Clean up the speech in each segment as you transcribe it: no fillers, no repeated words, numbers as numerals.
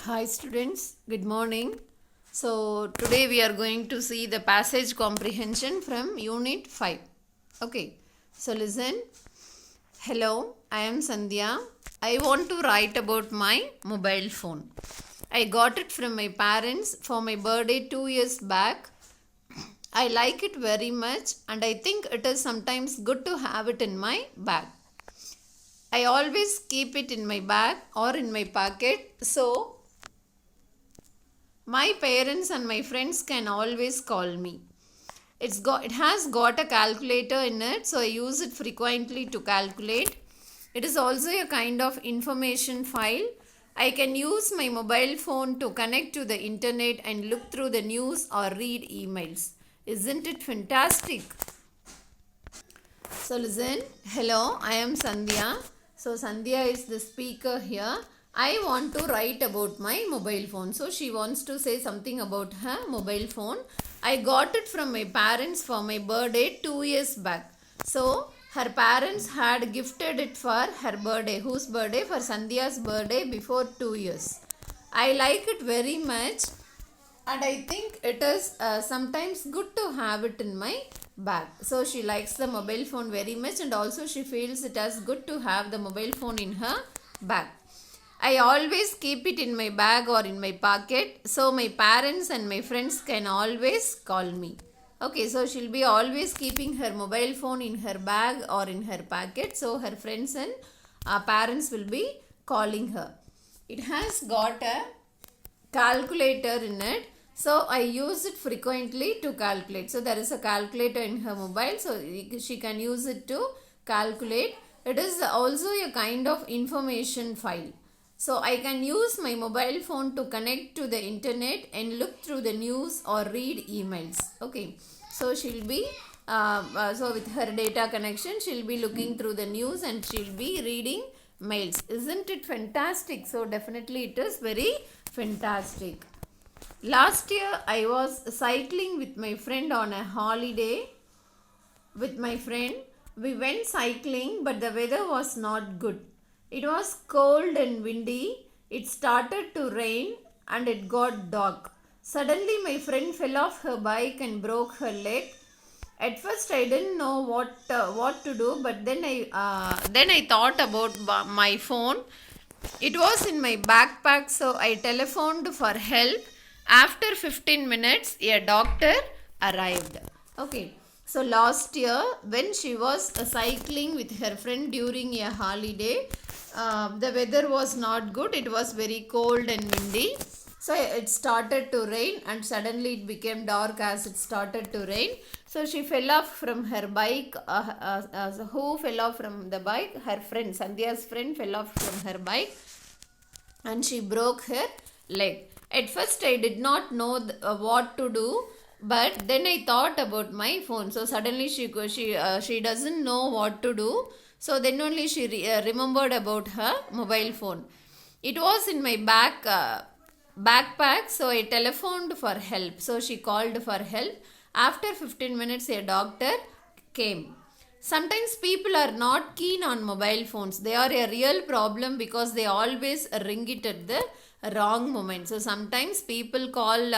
Hi students, good morning. So today we are going to see the passage comprehension from Unit 5. Okay, so listen. Hello, I am Sandhya. I want to write about my mobile phone. I got it from my parents for my birthday 2 years back. I like it very much and I think it is sometimes good to have it in my bag. I always keep it in my bag or in my pocket so my parents and my friends can always call me. It has got a calculator in it, so I use it frequently to calculate. It is also a kind of information file. I can use my mobile phone to connect to the internet and look through the news or read emails. Isn't it fantastic? So listen, hello, I am Sandhya. So Sandhya is the speaker here. I want to write about my mobile phone. So she wants to say something about her mobile phone. I got it from my parents for my birthday 2 years back. So her parents had gifted it for her birthday. Whose birthday? For Sandhya's birthday before 2 years. I like it very much and I think it is sometimes good to have it in my bag. So she likes the mobile phone very much and also she feels it as good to have the mobile phone in her bag. I always keep it in my bag or in my pocket so my parents and my friends can always call me. Okay, so she'll be always keeping her mobile phone in her bag or in her pocket so her friends and parents will be calling her. It has got a calculator in it, so I use it frequently to calculate. So there is a calculator in her mobile, so she can use it to calculate. It is also a kind of information file. So I can use my mobile phone to connect to the internet and look through the news or read emails. Okay, so she'll be so with her data connection she'll be looking through the news and she'll be reading mails. Isn't it fantastic? So definitely it is very fantastic. Last year I was cycling with my friend on a holiday with my friend. We went cycling, but the weather was not good. It was cold and windy. It started to rain and it got dark. Suddenly, my friend fell off her bike and broke her leg. At first, I didn't know what to do, but then I thought about my phone. It was in my backpack, so I telephoned for help. After 15 minutes, a doctor arrived. Okay, so last year, when she was cycling with her friend during a holiday, the weather was not good. It was very cold and windy. So it started to rain and suddenly it became dark as it started to rain. So she fell off from her bike. Who fell off from the bike? Her friend, Sandhya's friend fell off from her bike and she broke her leg. At first I did not know what to do, but then I thought about my phone. So suddenly she doesn't know what to do. So then only she remembered about her mobile phone. It was in my backpack, so I telephoned for help. So she called for help. After 15 minutes, a doctor came. Sometimes people are not keen on mobile phones. They are a real problem because they always ring it at the wrong moment. So sometimes people call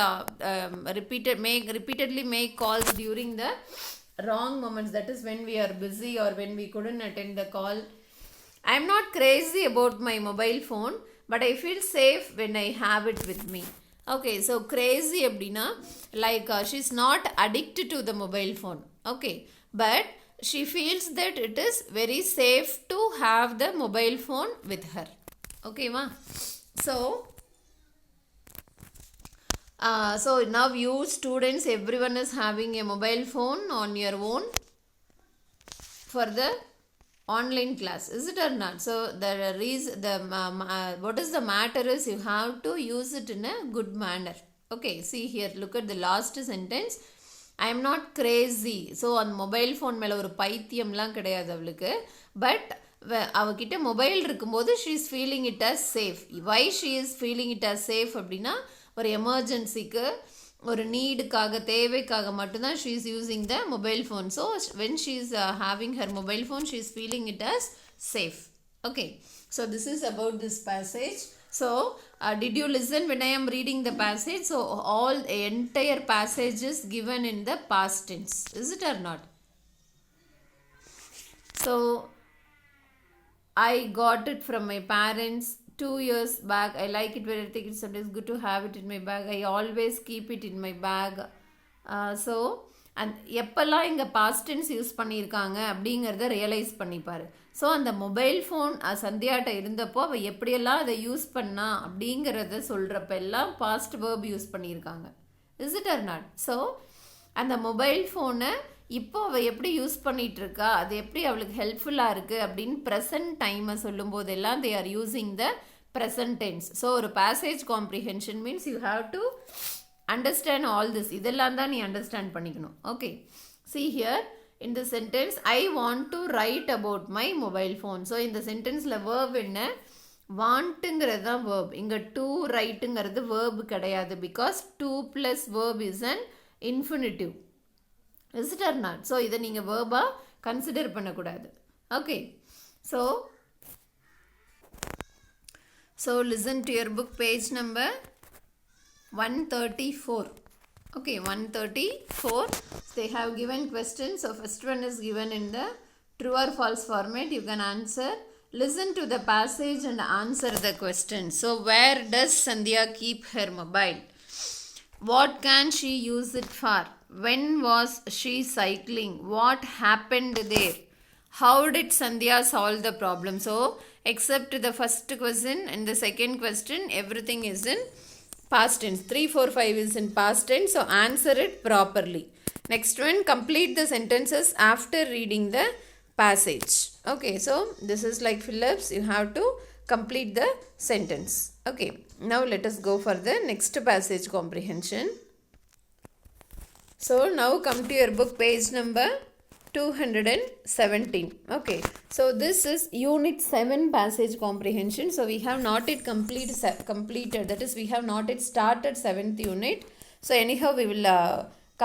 repeatedly make calls during the wrong moments. That is when we are busy or when we couldn't attend the call. I am not crazy about my mobile phone, but I feel safe when I have it with me. Okay, so crazy abdina, like she's not addicted to the mobile phone. Okay, but she feels that it is very safe to have the mobile phone with her. Okay, ma. So, so now you students, everyone is having a mobile phone on your own for the online class, is it or not? So the reason, what is the matter is you have to use it in a good manner. Okay, see here, look at the last sentence. I am not crazy. So on mobile phone மேலே ஒரு பைத்தியம்லாம் கிடையாது அவளுக்கு. But அவகிட்ட mobile இருக்கும்போது she is feeling it as safe. Why she is feeling it as safe அப்படின்னா ஒரு எமர்ஜென்சிக்கு ஒரு நீடுக்காக தேவைக்காக மட்டும்தான் she is using the mobile phone. So when she is having her mobile phone she is feeling it as safe. Okay, so this is about this passage. So did you listen when I am reading the passage? So all entire passage is given in the past tense, is it or not? So I got it from my parents 2 years back. I like it very. I think it's sometimes good to have it in my bag. I always keep it in my bag. So and எப்பெல்லாம் இங்கே past tense use பண்ணியிருக்காங்க அப்படிங்கிறத realise பண்ணிப்பார். So அந்த mobile phone சந்தியாட்ட இருந்தப்போ அவள் எப்படியெல்லாம் அதை use பண்ணா அப்படிங்கிறத சொல்கிறப்ப எல்லாம் பாஸ்ட் வேர்ப் யூஸ் பண்ணியிருக்காங்க, is it or not? So அந்த மொபைல் ஃபோனை இப்போ அவள் எப்படி யூஸ் பண்ணிகிட்டு இருக்கா, அது எப்படி அவளுக்கு ஹெல்ப்ஃபுல்லாக இருக்குது அப்படின்னு ப்ரெசன்ட் டைமை சொல்லும் போதெல்லாம் they are using the present tense. So ஒரு passage comprehension means you have to understand all this. இதெல்லாம் தான் நீ அண்டர்ஸ்டாண்ட் பண்ணிக்கணும். Okay, see here in the sentence I want to write about my mobile phone. So இந்த சென்டென்ஸில் verb என்ன? வாண்ட்டுங்கிறது தான் வேர்ப். இங்கே டு ரைட்டுங்கிறது வேர்பு கிடையாது. Because to plus verb is an infinitive, is it or not? So இதை நீங்கள் வேர்பாக கன்சிடர் பண்ணக்கூடாது. Okay, so listen to your book, page number 134. Okay, 134. They have given questions. So first one is given in the true or false format. You can answer. Listen to the passage and answer the question. So where does Sandhya keep her mobile? What can she use it for? When was she cycling? What happened there? How did Sandhya solve the problem? So except the first question and the second question, everything is in past tense. 3, 4, 5 is in past tense. So answer it properly. Next one, complete the sentences after reading the passage. Okay, so this is like Phillips. You have to complete the sentence. Okay, now let us go for the next passage comprehension. So now come to your book, page number 217. Okay, so this is unit 7 passage comprehension. So we have not yet completed, that is we have not yet started 7th unit. So anyhow we will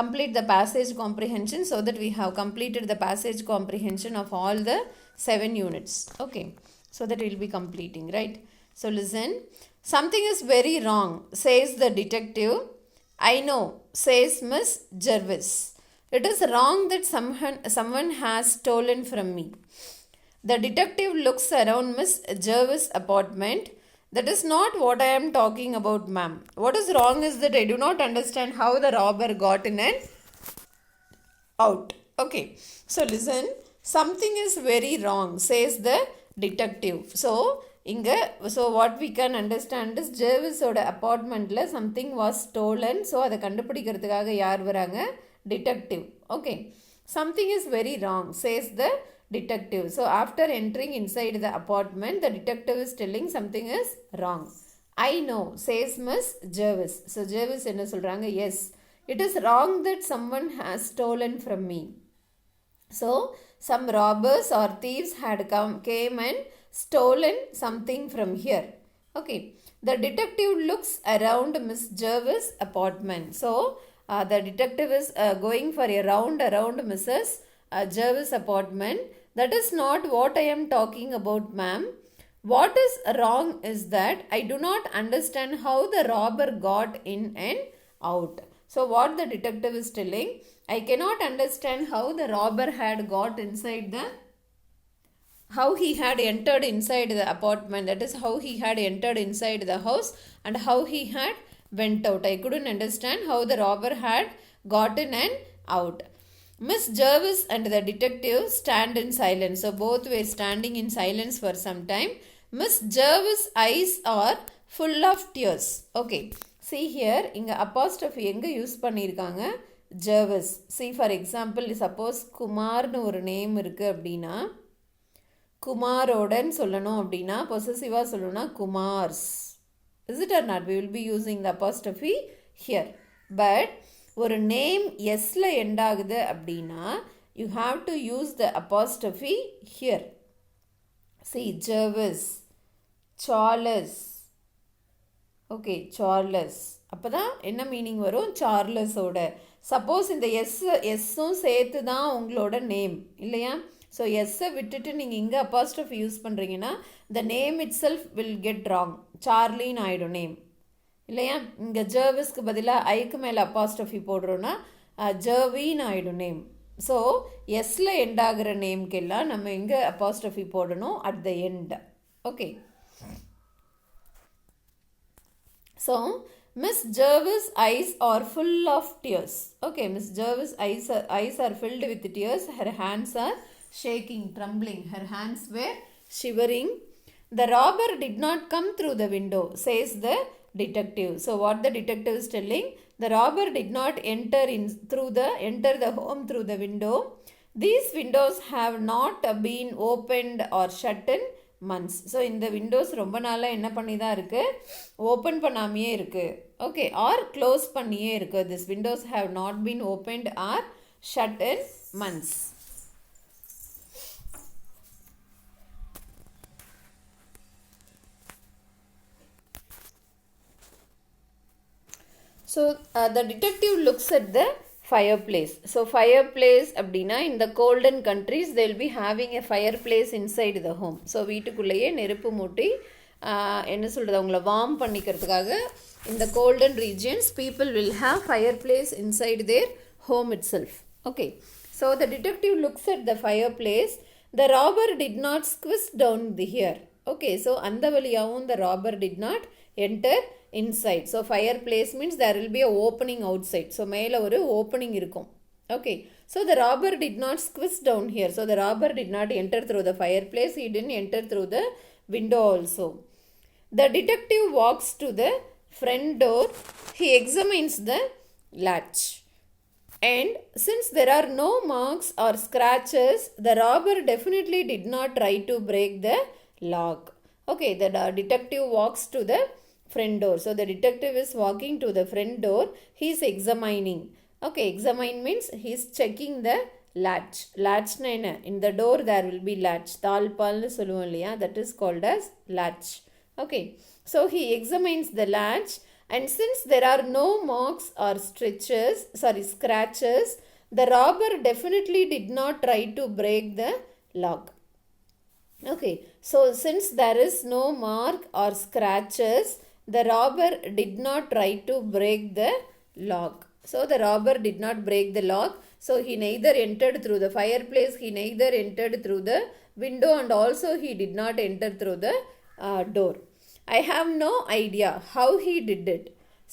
complete the passage comprehension so that we have completed the passage comprehension of all the 7 units. Okay, so that we will be completing, right? So listen. Something is very wrong, says the detective. I know, says Miss Jervis. It is wrong that someone has stolen from me. The detective looks around Miss Jervis' apartment. That is not what I am talking about, ma'am. What is wrong is that I do not understand how the robber got in and out. Okay, so listen. Something is very wrong, says the detective. So what we can understand is Jervis oda apartment la something was stolen. So அதை கண்டுபிடிக்கிறதுக்காக யார் வராங்க? Detective. Okay, something is very wrong, says the detective. So after entering inside the apartment, the detective is telling something is wrong. I know, says Miss Jervis. So Jervis என்ன சொல்றாங்க? Yes, it is wrong that someone has stolen from me. So some robbers or thieves had came and stolen something from here. Okay, the detective looks around Miss Jervis' apartment. So the detective is going for a round around Mrs. Jervis' apartment. That is not what I am talking about, ma'am. What is wrong is that I do not understand how the robber got in and out. So what the detective is telling, I cannot understand how the robber had got inside how he had entered inside the apartment. That is how he had entered inside the house and how he had went out. I couldn't understand how the robber had gotten and out. Miss Jervis and the detective stand in silence. So both were standing in silence for some time. Miss Jervis' eyes are full of tears. Okay, see here, inga apostrophe enga use பண்ணிருக்காங்க? Jervis. See for example, suppose குமார்னு ஒரு name இருக்கு அப்படின்னா குமாரோடன் சொல்லணும் அப்படின்னா பொசசிவாக சொல்லணும்னா Kumar's. Is it or not? We will be using the apostrophe here. But ஒரு name எஸ்ல end ஆகுது அப்படின்னா you have to use the apostrophe here. See, Jervis, Charles. Okay, Charles. அப்போ தான் என்ன மீனிங் வரும்? சார்லஸோட. சப்போஸ் இந்த எஸ்ஸும் சேர்த்து தான் உங்களோட நேம் இல்லையா? ஸோ எஸ்ஸை விட்டுட்டு நீங்கள் இங்கே அப்பாஸ்ட்ரஃபி யூஸ் பண்ணுறீங்கன்னா the name itself will get wrong. சார்லின்னு ஆகிடும் நேம் இல்லையா. இங்கே ஜர்விஸ்க்கு பதிலாக ஐக்கு மேலே அப்பாஸ்ட்ரஃபி போடுறோன்னா ஜர்வின்னு ஆகிடும் நேம். ஸோ எஸ்ல எண்ட் ஆகிற நேம்க்கெல்லாம் நம்ம இங்கே அப்பாஸ்ட்ரஃபி போடணும் at the end. Okay. So Miss Jervis' eyes are full of tears. Okay, Miss Jervis' eyes are filled with tears. Her hands are shaking, trembling. Her hands were shivering. The robber did not come through the window, says the detective. So what the detective is telling? The robber did not enter the home through the window. These windows have not been opened or shut in months. So இந்த Windows ரொம்ப நாளாக என்ன பண்ணி தான் இருக்குது, open பண்ணாமையே இருக்குது. Okay, R close பண்ணியே இருக்குது. This windows have not been opened or shut in months. So the detective looks at the fireplace. So fireplace அப்படின்னா in the colden countries they will be having a fireplace inside the home. So வீட்டுக்குள்ளேயே நெருப்பு மூட்டி என்ன சொல்கிறது அவங்கள warm பண்ணிக்கிறதுக்காக in the colden regions people will have fireplace inside their home itself. Okay. So the detective looks at the fireplace. The robber did not squeeze down the here. Okay. So அந்த வழியாகவும் the robber did not enter inside. So fireplace means there will be a opening outside. So மேலே ஒரு opening இருக்கும். Okay. So the robber did not squeeze down here. So the robber did not enter through the fireplace. He didn't enter through the window also. The detective walks to the front door. He examines the latch. And since there are no marks or scratches, the robber definitely did not try to break the lock. Okay. The detective walks to the front door. So the detective is walking to the front door. He is examining. Okay, examine means he is checking the latch. Latch na enna? In the door there will be latch. Thalpal nu solluvom illaya, that is called as latch. Okay, so he examines the latch, and since there are no marks or scratches, the robber definitely did not try to break the lock. Okay, so since there is no mark or scratches, the robber did not try to break the lock. So the robber did not break the lock. So he neither entered through the fireplace, he neither entered through the window, and also he did not enter through the door. I have no idea how he did it,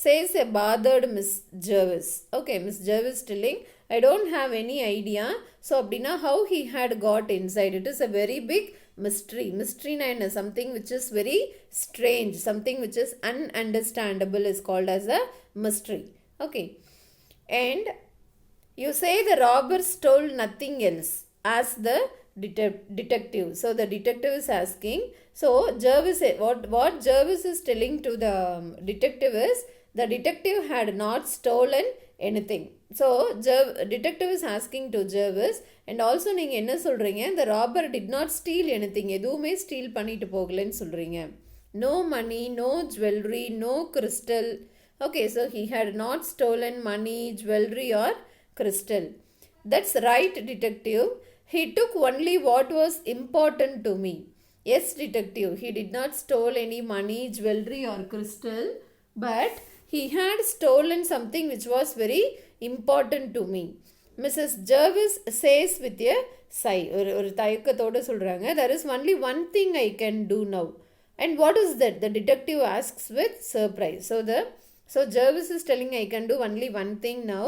says a bothered Miss Jervis. Okay, Miss Jervis telling, I don't have any idea. So abdina how he had got inside. It is a very big mystery. Mystery na something which is very strange, something which is ununderstandable is called as a mystery. Okay. And you say the robber stole nothing else, asked the detective. So the detective is asking. So Jervis, what Jervis is telling to the detective is the detective had not stolen anything. So detective is asking to Jervis, and also நீங்கள் என்ன சொல்கிறீங்க, the robber did not steal anything. எதுவுமே steal பண்ணிட்டு போகலன்னு சொல்கிறீங்க. No money, no jewelry, no crystal. Okay, so he had not stolen money, jewelry or crystal. That's right, detective. He took only what was important to me. Yes, detective, he did not steal any money, jewelry or crystal, but he had stolen something which was very important to me. Mrs. Jervis says with a sigh. ஒரு தயக்கத்தோடு சொல்கிறாங்க. There is only one thing I can do now. And what is that? The detective asks with surprise. So Jervis is telling I can do only one thing now.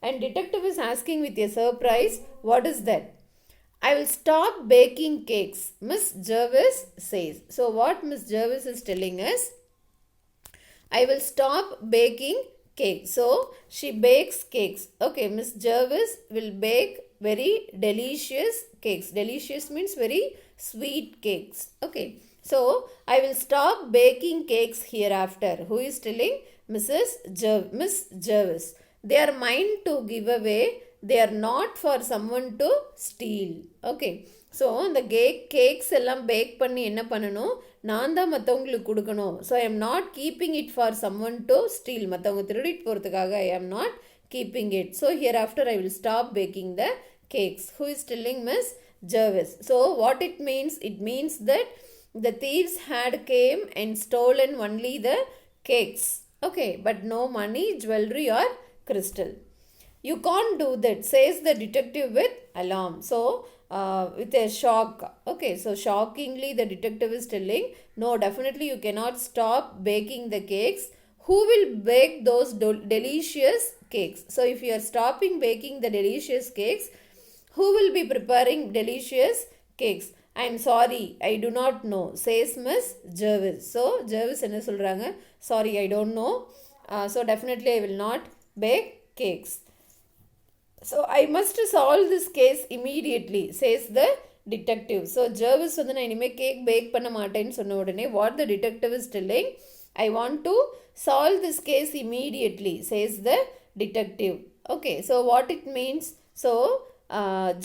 And detective is asking with a surprise, what is that? I will stop baking cakes, Miss Jervis says. So what Miss Jervis is telling us, I will stop baking cakes. So she bakes cakes. Okay, Miss Jervis will bake very delicious cakes. Delicious means very sweet cakes. Okay, so I will stop baking cakes hereafter. Who is telling? Miss Jervis. They are mine to give away. They are not for someone to steal. Okay, so அந்த cakes எல்லாம் pack பண்ணி என்ன பண்ணணும், நான் தான் மற்றவங்களுக்கு கொடுக்கணும். So I am not keeping it for someone to steal. மற்றவங்க திருடிட்டு போகிறதுக்காக I am not keeping it. So here after I will stop packing the cakes. Who is telling? Miss Jervis. So what it means? It means that The thieves had came and stolen only the cakes. Okay, but no money, jewelry or crystal. You can't do that, says the detective with alarm. So, with a shock. Okay, so shockingly, the detective is telling, no, definitely you cannot stop baking the cakes. Who will bake those delicious cakes? So, if you are stopping baking the delicious cakes, who will be preparing delicious cakes? I am sorry, I do not know, says Miss Jervis. So, Jervis என்ன சொல்றாங்க? Sorry, I don't know. So, definitely I will not bake cakes. So, I must solve this case immediately, says the detective. So, Jervis வந்து நான் இனிமே cake bake பண்ண மாட்டேன்னு சொன்ன உடனே what the detective is telling, I want to solve this case immediately, says the detective. Okay, so what it means? So,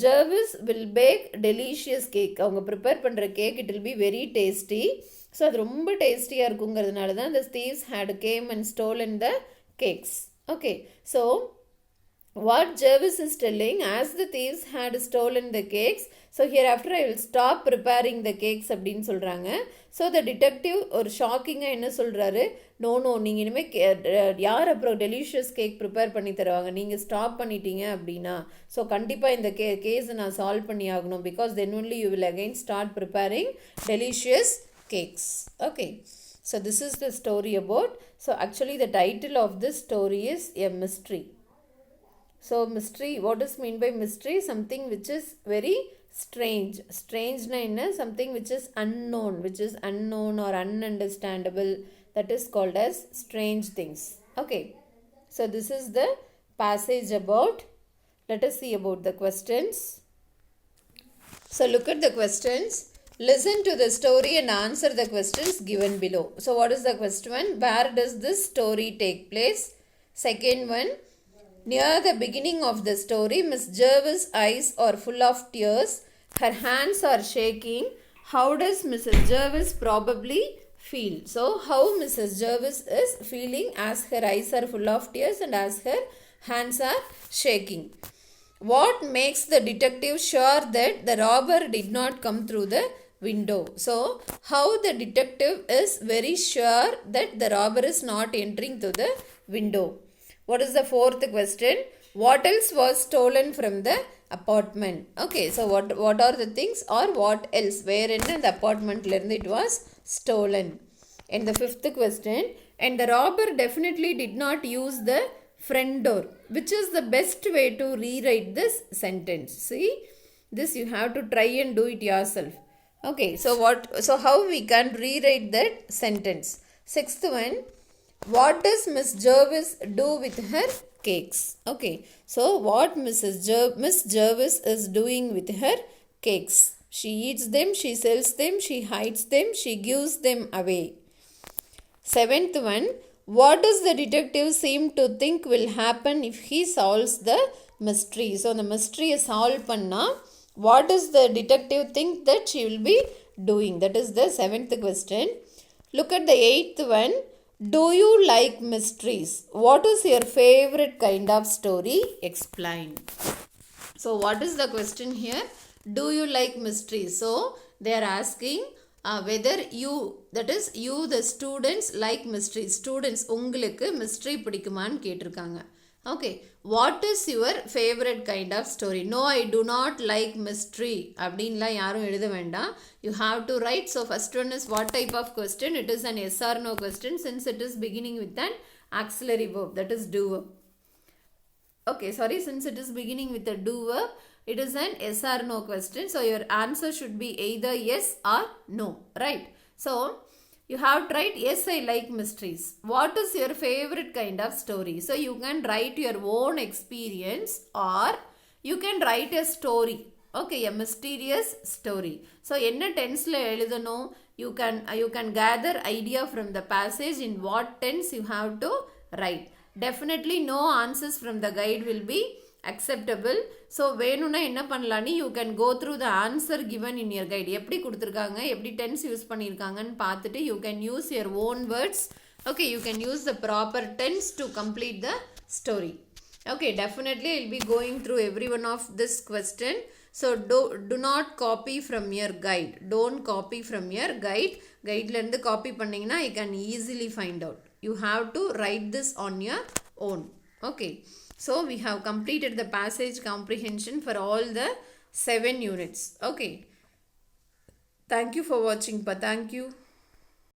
Jervis will bake delicious cake. அவங்க prepare பண்ணுற cake it will be very tasty. So அது ரொம்ப டேஸ்டியாக இருக்குங்கிறதுனால தான் the thieves had came and stolen the cakes. Okay, so what Jervis is telling, as the thieves had stolen the cakes, so hereafter I will stop preparing the cakes அப்படின்னு சொல்கிறாங்க. So the detective ஒரு ஷாக்கிங்காக என்ன சொல்கிறாரு, no நீங்கள் இனிமேல் யார் அப்புறம் டெலிஷியஸ் கேக் ப்ரிப்பேர் பண்ணி தருவாங்க, நீங்கள் ஸ்டாப் பண்ணிட்டீங்க அப்படின்னா ஸோ கண்டிப்பாக இந்த கேஸை நான் சால்வ் பண்ணி ஆகணும், because then only you will again start preparing delicious cakes. Okay, so this is the story about, so actually the title of this story is a mystery. So mystery, what does mean by mystery? Something which is very strange. Strange na inna, something which is unknown or ununderstandable, that is called as strange things. Okay, so this is the passage about. Let us see about the questions. So look at the questions. Listen to the story and answer the questions given below. So what is the question one? Where does this story take place? Second one, near the beginning of the story, Miss Jervis' eyes are full of tears. Her hands are shaking. How does Mrs. Jervis probably feel? So how Mrs. Jervis is feeling as her eyes are full of tears and as her hands are shaking. What makes the detective sure that the robber did not come through the window? So, how the detective is very sure that the robber is not entering through the window? What is the fourth question? What else was stolen from the apartment? Okay, so what are the things or what else? Where in the apartment it was stolen? And the fifth question, and the robber definitely did not use the front door. Which is the best way to rewrite this sentence? See, this you have to try and do it yourself. Okay, so how we can rewrite that sentence? Sixth one, what does Miss Jervis do with her cakes? Okay, so what Miss Jervis is doing with her cakes? She eats them, she sells them, she hides them, she gives them away. Seventh one, what does the detective seem to think will happen if he solves the mystery? So the mystery is solved panna, what does the detective think that she will be doing? That is the seventh question. Look at the eighth one. Do you like mysteries? What is your favorite kind of story? Explain. So what is the question here? Do you like mysteries? So they are asking whether you, that is you the students, like mysteries. Students உங்களுக்கு mystery பிடிக்குமான்னு கேட்டிருக்காங்க. Okay, what is your favorite kind of story? No, I do not like mystery அப்படின்லாம் யாரும் எழுத வேண்டாம். You have to write. So first one is what type of question? It is an yes or no question, since it is beginning with an auxiliary verb, that is do verb. Okay, sorry, since it is beginning with a do verb, it is an yes or no question. So your answer should be either yes or no, right? So you have to write, yes, I like mysteries. What is your favorite kind of story? So you can write your own experience, or you can write a story. Okay, a mysterious story. So enna tense la eludano, you can gather idea from the passage in what tense you have to write. Definitely no answers from the guide will be acceptable. So வேணும்னா என்ன பண்ணலான்னு, you can go through the answer given in your guide. எப்படி கொடுத்துருக்காங்க, எப்படி tense use பண்ணியிருக்காங்கன்னு பார்த்துட்டு you can use your own words. Okay, you can use the proper tense to complete the story. Okay, definitely I will be going through every one of this question. So do not copy from your guide. Don't copy from your guide. Guideல இருந்து copy பண்ணீங்கன்னா you can easily find out. You have to write this on your own. Okay, so we have completed the passage comprehension for all the 7 units. Okay, thank you for watching pa. Thank you.